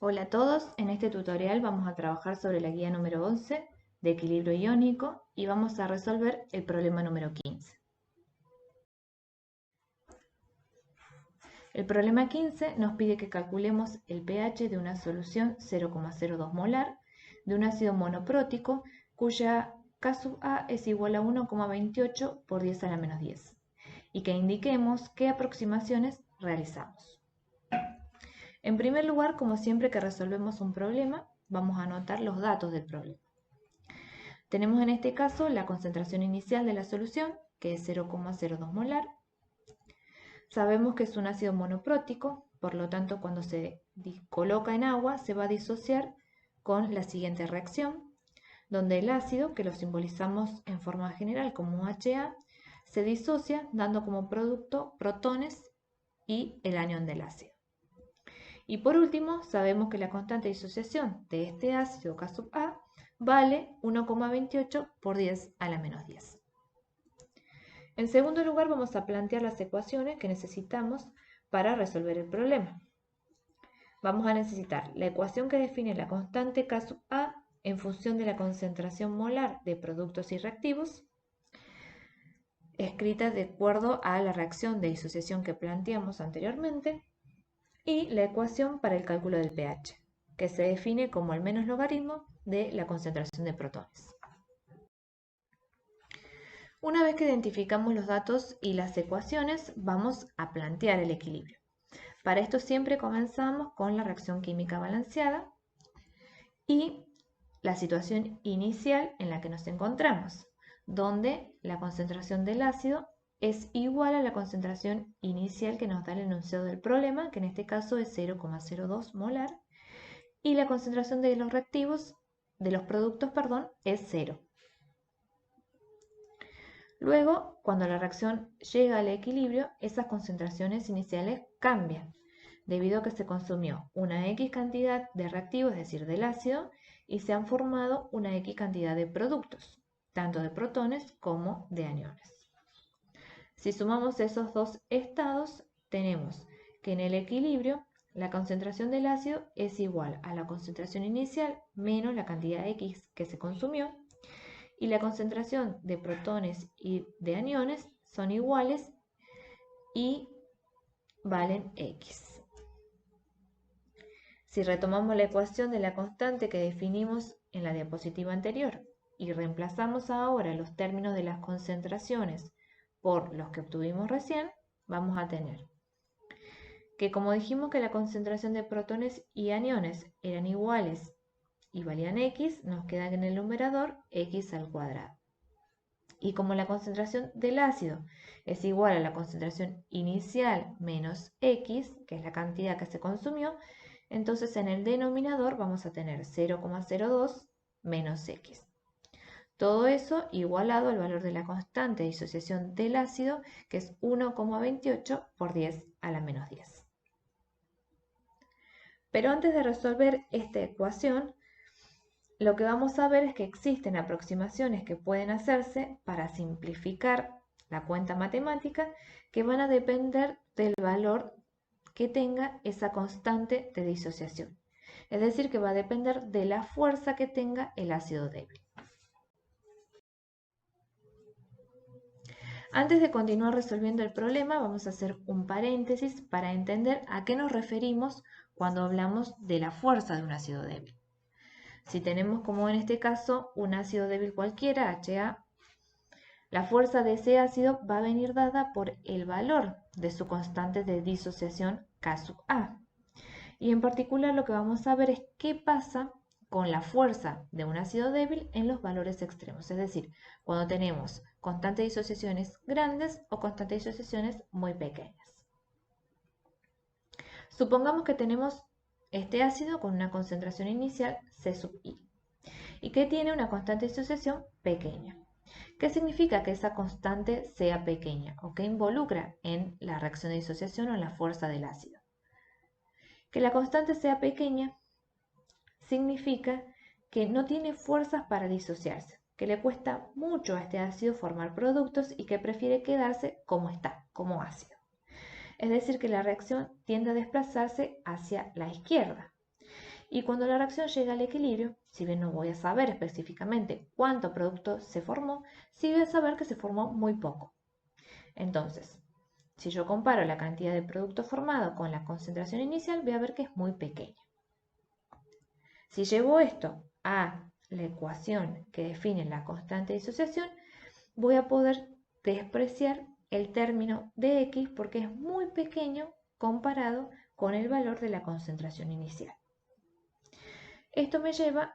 Hola a todos, en este tutorial vamos a trabajar sobre la guía número 11 de equilibrio iónico y vamos a resolver el problema número 15. El problema 15 nos pide que calculemos el pH de una solución 0,02 molar de un ácido monoprótico cuya K sub A es igual a 1,28 por 10 a la menos 10 y que indiquemos qué aproximaciones realizamos. En primer lugar, como siempre que resolvemos un problema, vamos a anotar los datos del problema. Tenemos en este caso la concentración inicial de la solución, que es 0,02 molar. Sabemos que es un ácido monoprótico, por lo tanto cuando se coloca en agua se va a disociar con la siguiente reacción, donde el ácido, que lo simbolizamos en forma general como HA, se disocia dando como producto protones y el anión del ácido. Y por último, sabemos que la constante de disociación de este ácido K sub A vale 1,28 por 10 a la menos 10. En segundo lugar, vamos a plantear las ecuaciones que necesitamos para resolver el problema. Vamos a necesitar la ecuación que define la constante K sub A en función de la concentración molar de productos y reactivos, escrita de acuerdo a la reacción de disociación que planteamos anteriormente, y la ecuación para el cálculo del pH, que se define como el menos logaritmo de la concentración de protones. Una vez que identificamos los datos y las ecuaciones, vamos a plantear el equilibrio. Para esto siempre comenzamos con la reacción química balanceada y la situación inicial en la que nos encontramos, donde la concentración del ácido es igual a la concentración inicial que nos da el enunciado del problema, que en este caso es 0,02 molar, y la concentración de los reactivos, de los productos, es 0. Luego, cuando la reacción llega al equilibrio, esas concentraciones iniciales cambian, debido a que se consumió una X cantidad de reactivos, es decir, del ácido, y se han formado una X cantidad de productos, tanto de protones como de aniones. Si sumamos esos dos estados, tenemos que en el equilibrio la concentración del ácido es igual a la concentración inicial menos la cantidad X que se consumió, y la concentración de protones y de aniones son iguales y valen X. Si retomamos la ecuación de la constante que definimos en la diapositiva anterior y reemplazamos ahora los términos de las concentraciones por los que obtuvimos recién, vamos a tener que, como dijimos que la concentración de protones y aniones eran iguales y valían X, nos queda en el numerador X al cuadrado. Y como la concentración del ácido es igual a la concentración inicial menos X, que es la cantidad que se consumió, entonces en el denominador vamos a tener 0,02 menos X. Todo eso igualado al valor de la constante de disociación del ácido, que es 1,28 por 10 a la menos 10. Pero antes de resolver esta ecuación, lo que vamos a ver es que existen aproximaciones que pueden hacerse para simplificar la cuenta matemática que van a depender del valor que tenga esa constante de disociación. Es decir, que va a depender de la fuerza que tenga el ácido débil. Antes de continuar resolviendo el problema, vamos a hacer un paréntesis para entender a qué nos referimos cuando hablamos de la fuerza de un ácido débil. Si tenemos, como en este caso, un ácido débil cualquiera, HA, la fuerza de ese ácido va a venir dada por el valor de su constante de disociación K sub A. Y en particular lo que vamos a ver es qué pasa con la fuerza de un ácido débil en los valores extremos, es decir, cuando tenemos constantes de disociaciones grandes o constantes de disociaciones muy pequeñas. Supongamos que tenemos este ácido con una concentración inicial C sub I y que tiene una constante de disociación pequeña. ¿Qué significa que esa constante sea pequeña o qué involucra en la reacción de disociación o en la fuerza del ácido? Que la constante sea pequeña significa que no tiene fuerzas para disociarse, que le cuesta mucho a este ácido formar productos y que prefiere quedarse como está, como ácido. Es decir, que la reacción tiende a desplazarse hacia la izquierda. Y cuando la reacción llega al equilibrio, si bien no voy a saber específicamente cuánto producto se formó, sí voy a saber que se formó muy poco. Entonces, si yo comparo la cantidad de producto formado con la concentración inicial, voy a ver que es muy pequeña. Si llevo esto a la ecuación que define la constante de disociación, voy a poder despreciar el término de X porque es muy pequeño comparado con el valor de la concentración inicial. Esto me lleva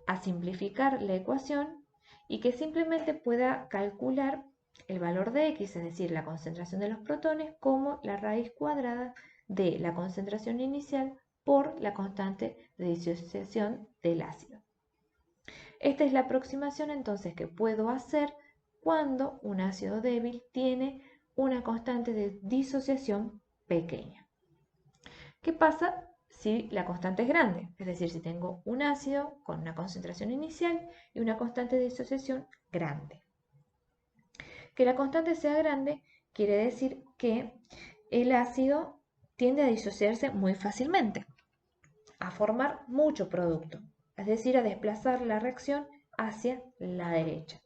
a simplificar la ecuación y que simplemente pueda calcular el valor de X, es decir, la concentración de los protones, como la raíz cuadrada de la concentración inicial por la constante de disociación del ácido. Esta es la aproximación entonces que puedo hacer cuando un ácido débil tiene una constante de disociación pequeña. ¿Qué pasa si la constante es grande? Es decir, si tengo un ácido con una concentración inicial y una constante de disociación grande. Que la constante sea grande quiere decir que el ácido tiende a disociarse muy fácilmente, a formar mucho producto, es decir, a desplazar la reacción hacia la derecha.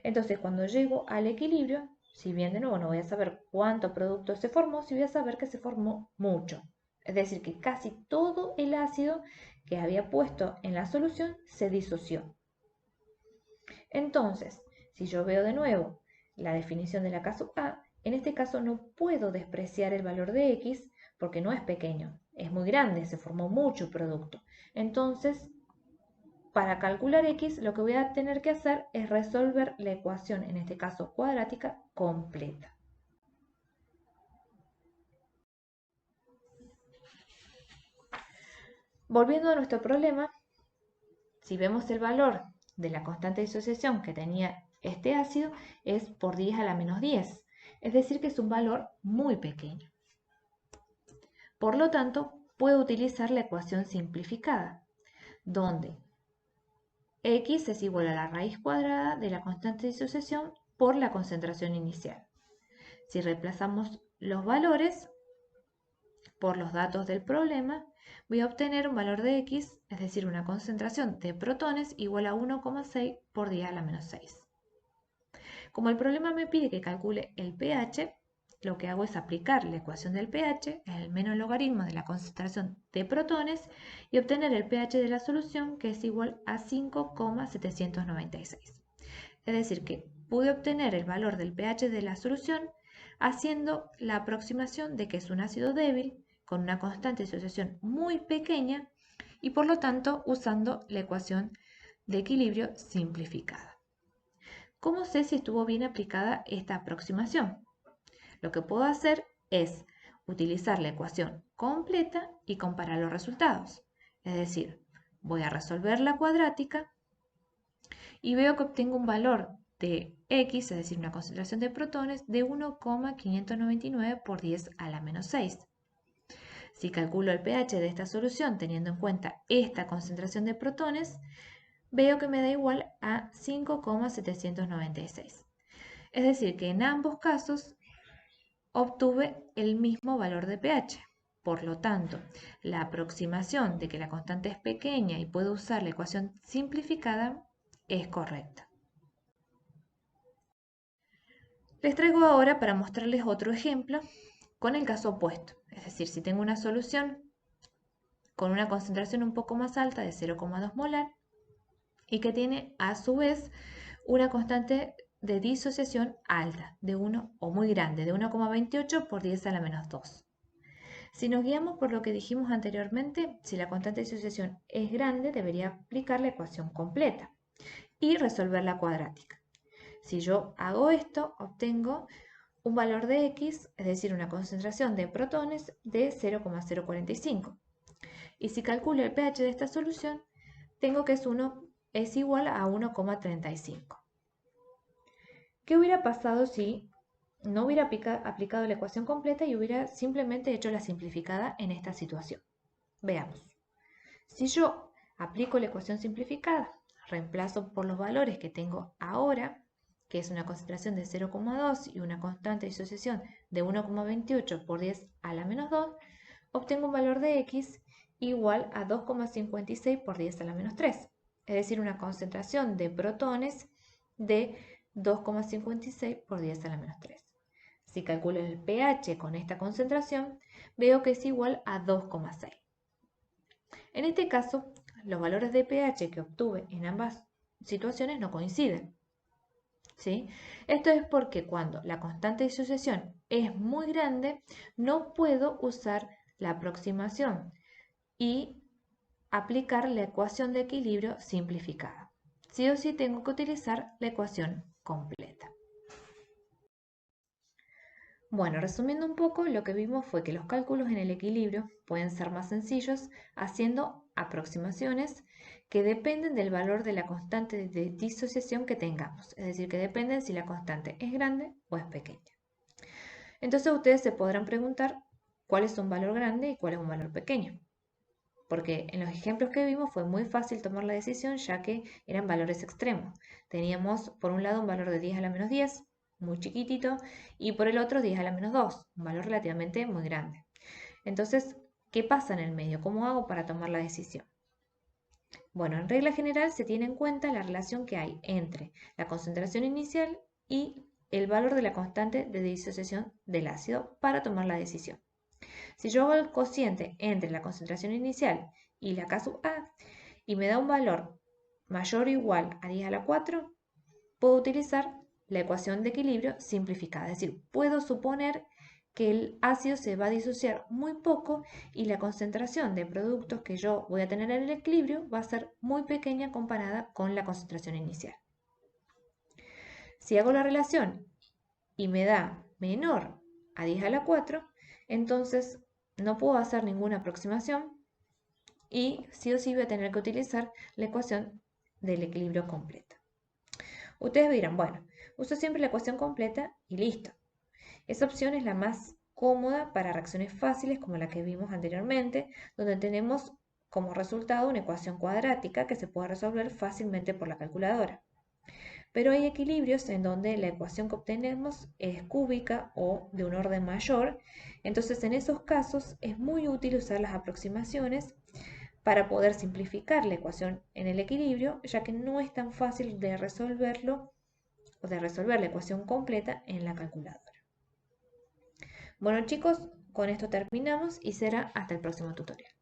Entonces, cuando llego al equilibrio, si bien de nuevo no voy a saber cuánto producto se formó, sí voy a saber que se formó mucho. Es decir, que casi todo el ácido que había puesto en la solución se disoció. Entonces, si yo veo de nuevo la definición de la K sub A, en este caso no puedo despreciar el valor de X porque no es pequeño, es muy grande, se formó mucho producto. Entonces, para calcular X, lo que voy a tener que hacer es resolver la ecuación, en este caso cuadrática, completa. Volviendo a nuestro problema, si vemos el valor de la constante de disociación que tenía este ácido, es por 10 a la menos 10, es decir que es un valor muy pequeño. Por lo tanto, puedo utilizar la ecuación simplificada, donde X es igual a la raíz cuadrada de la constante de disociación por la concentración inicial. Si reemplazamos los valores por los datos del problema, voy a obtener un valor de X, es decir, una concentración de protones igual a 1,6 por 10 a la menos 6. Como el problema me pide que calcule el pH, lo que hago es aplicar la ecuación del pH, es el menos logaritmo de la concentración de protones, y obtener el pH de la solución, que es igual a 5,796. Es decir, que pude obtener el valor del pH de la solución haciendo la aproximación de que es un ácido débil con una constante de disociación muy pequeña y por lo tanto usando la ecuación de equilibrio simplificada. ¿Cómo sé si estuvo bien aplicada esta aproximación? Lo que puedo hacer es utilizar la ecuación completa y comparar los resultados. Es decir, voy a resolver la cuadrática y veo que obtengo un valor de X, es decir, una concentración de protones de 1,599 por 10 a la menos 6. Si calculo el pH de esta solución teniendo en cuenta esta concentración de protones, veo que me da igual a 5,796. Es decir, que en ambos casos obtuve el mismo valor de pH. Por lo tanto, la aproximación de que la constante es pequeña y puedo usar la ecuación simplificada es correcta. Les traigo ahora para mostrarles otro ejemplo con el caso opuesto. Es decir, si tengo una solución con una concentración un poco más alta de 0,2 molar y que tiene a su vez una constante de disociación alta, de 1 o muy grande, de 1,28 por 10 a la menos 2. Si nos guiamos por lo que dijimos anteriormente, si la constante de disociación es grande, debería aplicar la ecuación completa y resolver la cuadrática. Si yo hago esto, obtengo un valor de X, es decir, una concentración de protones de 0,045. Y si calculo el pH de esta solución, tengo que es igual a 1,35. ¿Qué hubiera pasado si no hubiera aplicado la ecuación completa y hubiera simplemente hecho la simplificada en esta situación? Veamos. Si yo aplico la ecuación simplificada, reemplazo por los valores que tengo ahora, que es una concentración de 0,2 y una constante de disociación de 1,28 por 10 a la menos 2, obtengo un valor de X igual a 2,56 por 10 a la menos 3. Es decir, una concentración de protones de 2,56 por 10 a la menos 3. Si calculo el pH con esta concentración, veo que es igual a 2,6. En este caso, los valores de pH que obtuve en ambas situaciones no coinciden. ¿Sí? Esto es porque cuando la constante de disociación es muy grande, no puedo usar la aproximación y aplicar la ecuación de equilibrio simplificada. Sí o sí tengo que utilizar la ecuación completa. Bueno, resumiendo un poco, lo que vimos fue que los cálculos en el equilibrio pueden ser más sencillos haciendo aproximaciones que dependen del valor de la constante de disociación que tengamos, es decir, que dependen si la constante es grande o es pequeña. Entonces ustedes se podrán preguntar cuál es un valor grande y cuál es un valor pequeño, porque en los ejemplos que vimos fue muy fácil tomar la decisión ya que eran valores extremos. Teníamos por un lado un valor de 10 a la menos 10, muy chiquitito, y por el otro 10 a la menos 2, un valor relativamente muy grande. Entonces, ¿qué pasa en el medio? ¿Cómo hago para tomar la decisión? Bueno, en regla general se tiene en cuenta la relación que hay entre la concentración inicial y el valor de la constante de disociación del ácido para tomar la decisión. Si yo hago el cociente entre la concentración inicial y la K sub A y me da un valor mayor o igual a 10 a la 4, puedo utilizar la ecuación de equilibrio simplificada. Es decir, puedo suponer que el ácido se va a disociar muy poco y la concentración de productos que yo voy a tener en el equilibrio va a ser muy pequeña comparada con la concentración inicial. Si hago la relación y me da menor a 10 a la 4, entonces no puedo hacer ninguna aproximación y sí o sí voy a tener que utilizar la ecuación del equilibrio completa. Ustedes dirán, bueno, uso siempre la ecuación completa y listo. Esa opción es la más cómoda para reacciones fáciles como la que vimos anteriormente, donde tenemos como resultado una ecuación cuadrática que se puede resolver fácilmente por la calculadora. Pero hay equilibrios en donde la ecuación que obtenemos es cúbica o de un orden mayor, entonces en esos casos es muy útil usar las aproximaciones para poder simplificar la ecuación en el equilibrio, ya que no es tan fácil de resolverlo o de resolver la ecuación completa en la calculadora. Bueno chicos, con esto terminamos y será hasta el próximo tutorial.